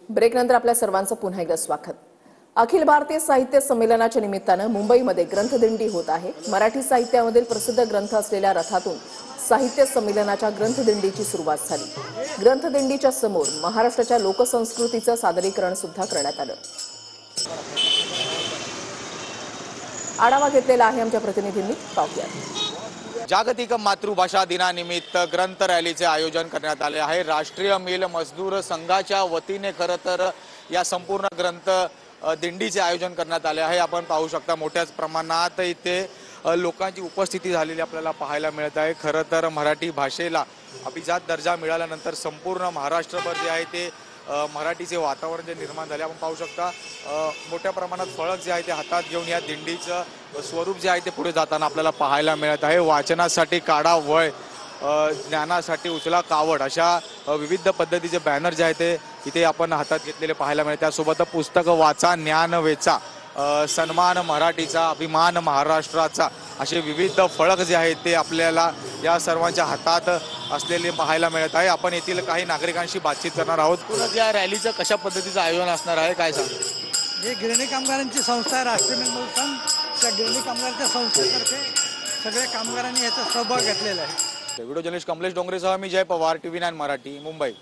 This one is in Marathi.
ब्रेकनंतर आपल्या सर्वांचं पुन्हा एकदा स्वागत। अखिल भारतीय साहित्य संमेलनाच्या निमित्तानं मुंबईमध्ये ग्रंथदिंडी होत आहे। मराठी साहित्यामधील प्रसिद्ध ग्रंथ असलेल्या रथातून साहित्य संमेलनाच्या ग्रंथदिंडीची सुरुवात झाली। ग्रंथदिंडीच्या समोर महाराष्ट्राच्या लोकसंस्कृतीचं सादरीकरण सुद्धा करण्यात आलं। आढावा घेतलेला आहे आमच्या प्रतिनिधींनी, पाहूया। जागतिक मातृभाषा दिनानिमित्त ग्रंथ रॅलीचे आयोजन करण्यात आले आहे। राष्ट्रीय मिल मजदूर संघाच्या वतीने खरं तर या संपूर्ण ग्रंथ दिंडीचे आयोजन करण्यात आले आहे। आपण पाहू शकता मोठ्याच प्रमाणात इथे लोकांची उपस्थिती झालेली आपल्याला पाहायला मिळत आहे। खरं तर मराठी भाषेला अभिजात दर्जा मिळाल्यानंतर संपूर्ण महाराष्ट्रभर जे आहे ते मराठीचे वातावरण जे निर्माण झाले आपण पाहू शकता। मोठ्या प्रमाणात फळक जे आहे ते हातात घेऊन या दिंडीचं स्वरूप जे आहे ते पुढे जाताना आपल्याला पाहायला मिळत आहे। वाचनासाठी काढा वळ, ज्ञानासाठी उचला कावड, अशा विविध पद्धतीचे बॅनर जे आहे ते इथे आपण हातात घेतलेले पाहायला मिळते। त्यासोबत पुस्तक वाचा, ज्ञान वेचा, सन्मान मराठीचा, अभिमान महाराष्ट्राचा, असे विविध फळक जे आहेत ते आपल्याला या सर्वांच्या हातात असलेले पाहायला मिळत आहे। आपण येथील काही नागरिकांशी बातचीत करणार आहोत। पुन्हा या रॅलीचं कशा पद्धतीचं आयोजन असणार आहे, काय सांग? हे गिरणी कामगारांची संस्था आहे, राष्ट्रीय मिल मजदूर संघ। त्या गिरणी कामगारांच्या संस्थेतर्फे सगळ्या कामगारांनी याचा सहभाग घेतलेला आहे। व्हिडिओ जर्नलिस्ट कमलेश डोंगरेसह मी जय पवार, TV9 मराठी, मुंबई।